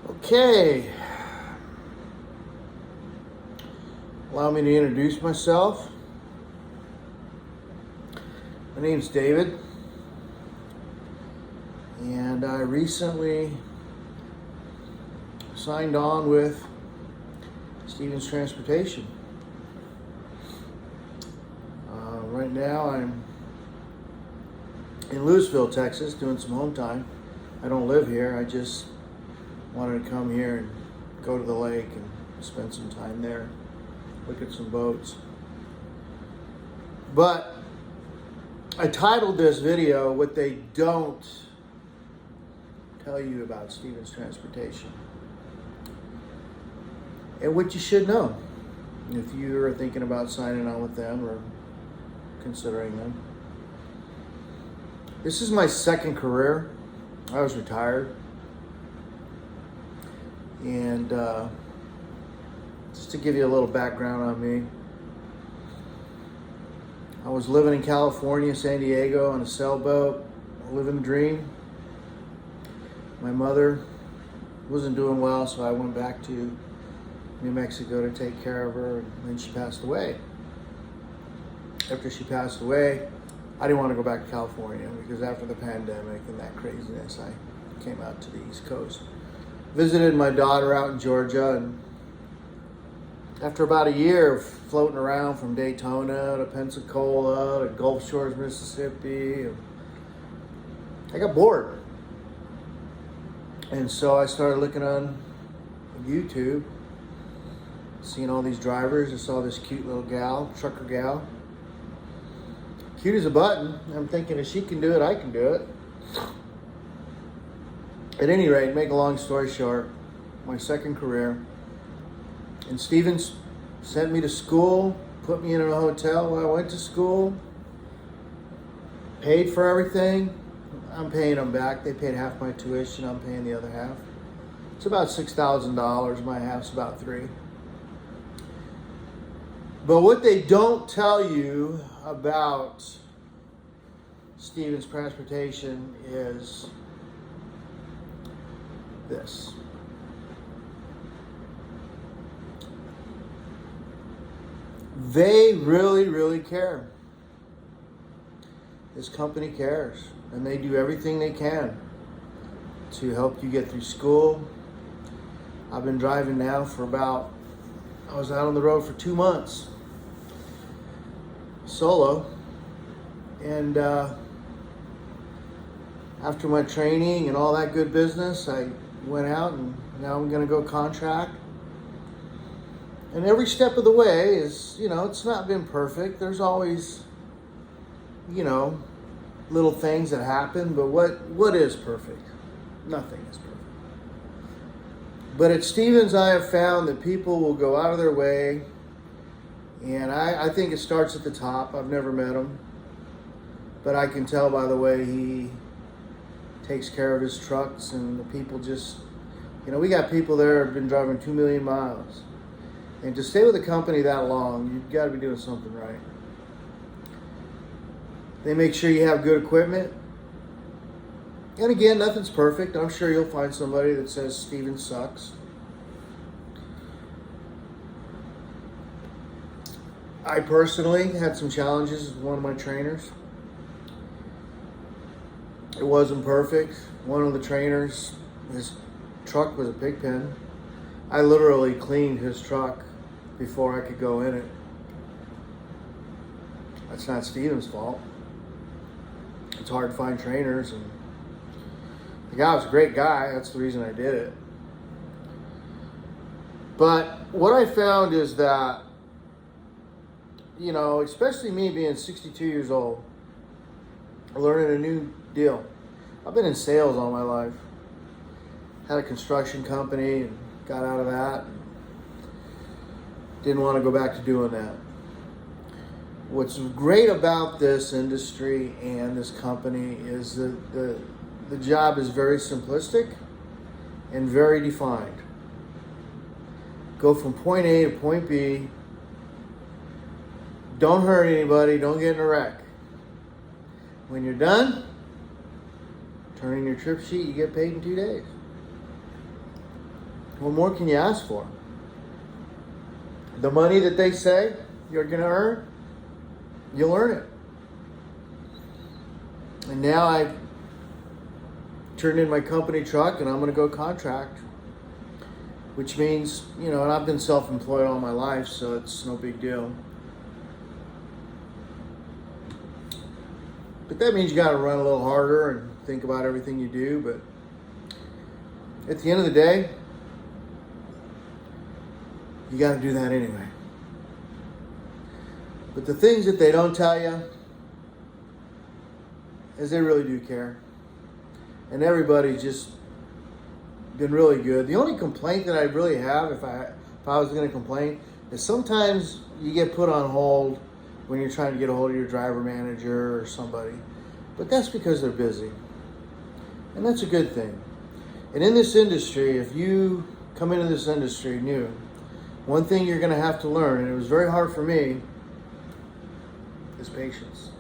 Okay. Allow me to introduce myself. My name's David, and I recently signed on with Stevens Transportation. Right now I'm in Lewisville, Texas, doing some home time. I don't live here. I just wanted to come here and go to the lake and spend some time there, look at some boats. But I titled this video, "What They Don't Tell You About Stevens Transportation," and what you should know if you are thinking about signing on with them or considering them. This is my second career. I was retired. And just to give you a little background on me, I was living in California, San Diego, on a sailboat, living the dream. My mother wasn't doing well, so I went back to New Mexico to take care of her, and then she passed away. After she passed away, I didn't want to go back to California because after the pandemic and that craziness, I came out to the East Coast. Visited my daughter out in Georgia, and after about a year of floating around from Daytona to Pensacola to Gulf Shores, Mississippi, I got bored. And so I started looking on YouTube, seeing all these drivers. I saw this cute little gal, trucker gal. Cute as a button. I'm thinking if she can do it, I can do it. At any rate, make a long story short, my second career. And Stevens sent me to school, put me in a hotel while I went to school, paid for everything. I'm paying them back. They paid half my tuition. I'm paying the other half. It's about $6,000. My half's about $3,000. But what they don't tell you about Stevens Transportation is this. They really, really care. This company cares, and they do everything they can to help you get through school. I've been driving now I was out on the road for 2 months, solo, and after my training and all that good business, I went out, and now I'm going to go contract. And every step of the way is, it's not been perfect. There's always, little things that happen, but what is perfect? Nothing is perfect. But at Stevens, I have found that people will go out of their way, and I think it starts at the top. I've never met him, but I can tell by the way he takes care of his trucks, and the people just, we got people there who have been driving 2 million miles. And to stay with a company that long, you've got to be doing something right. They make sure you have good equipment. And again, nothing's perfect. I'm sure you'll find somebody that says Stevens sucks. I personally had some challenges with one of my trainers. It wasn't perfect. One of the trainers, his truck was a pig pen. I literally cleaned his truck before I could go in it. That's not Stevens' fault. It's hard to find trainers, and the guy was a great guy. That's the reason I did it. But what I found is that, especially me being 62 years old, learning a new deal. I've been in sales all my life. Had a construction company and got out of that. Didn't want to go back to doing that. What's great about this industry and this company is that the job is very simplistic and very defined. Go from point A to point B. Don't hurt anybody. Don't get in a wreck. When you're done, turn in your trip sheet. You get paid in 2 days. What more can you ask for? The money that they say you're going to earn, you'll earn it. And now I've turned in my company truck and I'm going to go contract, which means, and I've been self-employed all my life, so it's no big deal. But that means you got to run a little harder and think about everything you do. But at the end of the day, you got to do that anyway. But the things that they don't tell you is they really do care. And everybody's just been really good. The only complaint that I really have, if I was going to complain, is sometimes you get put on hold when you're trying to get a hold of your driver manager or somebody. But that's because they're busy. And that's a good thing. And in this industry, if you come into this industry new, one thing you're going to have to learn, and it was very hard for me, is patience.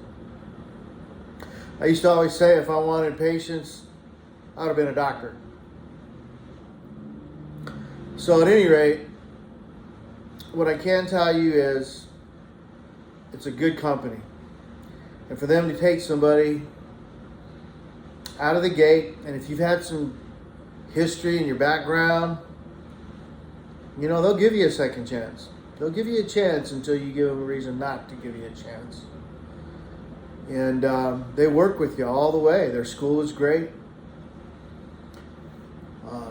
I used to always say if I wanted patience, I would have been a doctor. So at any rate, what I can tell you is it's a good company. And for them to take somebody out of the gate, and if you've had some history in your background, they'll give you a second chance. They'll give you a chance until you give them a reason not to give you a chance. And they work with you all the way. Their school is great.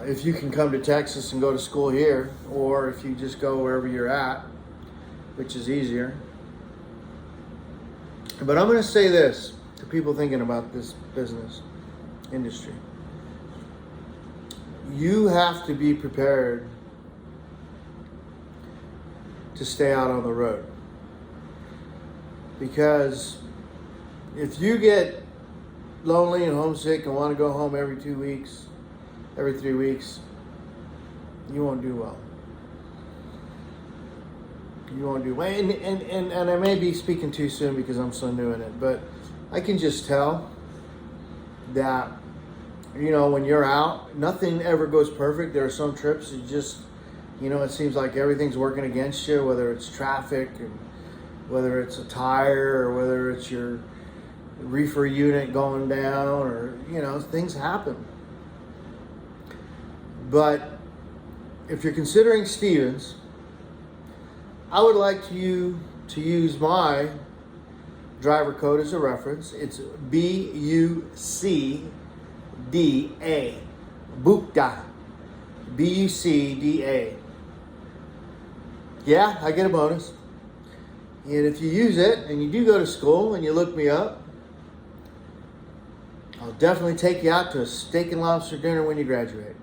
If you can come to Texas and go to school here, or if you just go wherever you're at, which is easier. But I'm going to say this to people thinking about this business industry. You have to be prepared to stay out on the road. Because if you get lonely and homesick and want to go home every 2 weeks, every 3 weeks, you won't do well. You won't do well. And I may be speaking too soon because I'm so new in it, but I can just tell that, when you're out, nothing ever goes perfect. There are some trips that just, it seems like everything's working against you, whether it's traffic, and whether it's a tire, or whether it's your reefer unit going down, or, things happen. But if you're considering Stevens, I would like you to use my driver code as a reference. It's BUCDA. Bucda. BUCDA. Yeah, I get a bonus. And if you use it and you do go to school and you look me up, I'll definitely take you out to a steak and lobster dinner when you graduate.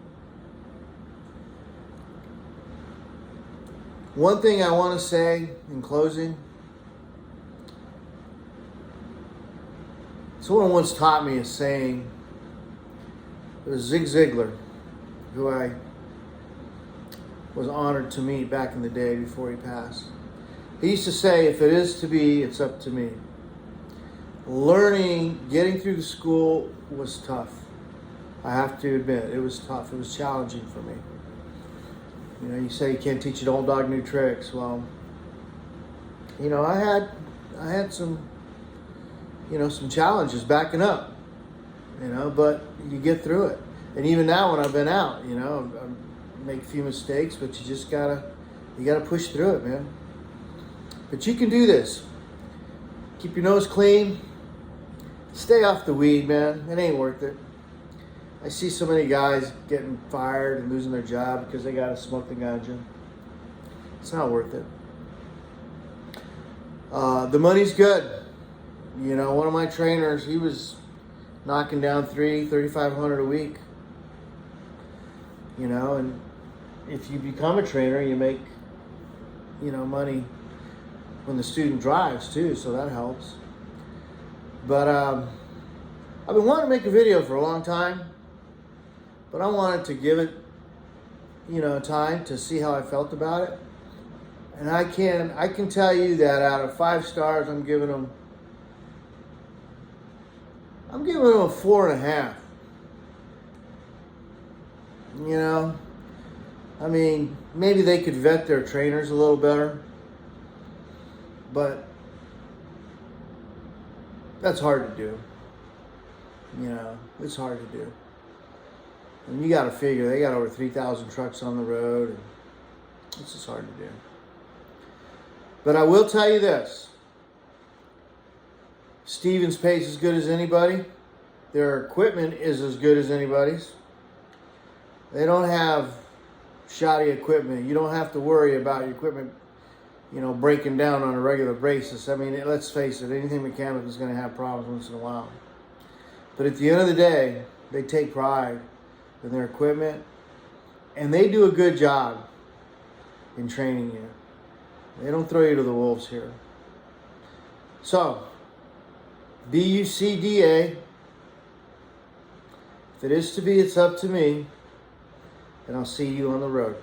One thing I want to say in closing, someone once taught me a saying. It was Zig Ziglar, who I was honored to meet back in the day before he passed. He used to say, if it is to be, it's up to me. Getting through the school was tough. I have to admit, it was tough. It was challenging for me. You say you can't teach an old dog new tricks. Well, I had some, some challenges backing up, but you get through it. And even now when I've been out, I make a few mistakes, but you just gotta push through it, man. But you can do this. Keep your nose clean. Stay off the weed, man. It ain't worth it. I see so many guys getting fired and losing their job because they got to smoke the ganja. It's not worth it. The money's good. One of my trainers, he was knocking down $3,500 a week. And if you become a trainer, you make, money when the student drives too, so that helps. But I've been wanting to make a video for a long time. But I wanted to give it, time to see how I felt about it. And I can tell you that out of 5 stars, I'm giving them a 4.5. I mean, maybe they could vet their trainers a little better, but that's hard to do. You know, it's hard to do. And you got to figure they got over 3,000 trucks on the road, and it's just hard to do. But I will tell you this. Stevens pays as good as anybody. Their equipment is as good as anybody's. They don't have shoddy equipment. You don't have to worry about your equipment, breaking down on a regular basis. I mean, let's face it, anything mechanical is going to have problems once in a while. But at the end of the day, they take pride in their equipment, and they do a good job in training you. They don't throw you to the wolves here. So, BUCDA, if it is to be, it's up to me, and I'll see you on the road.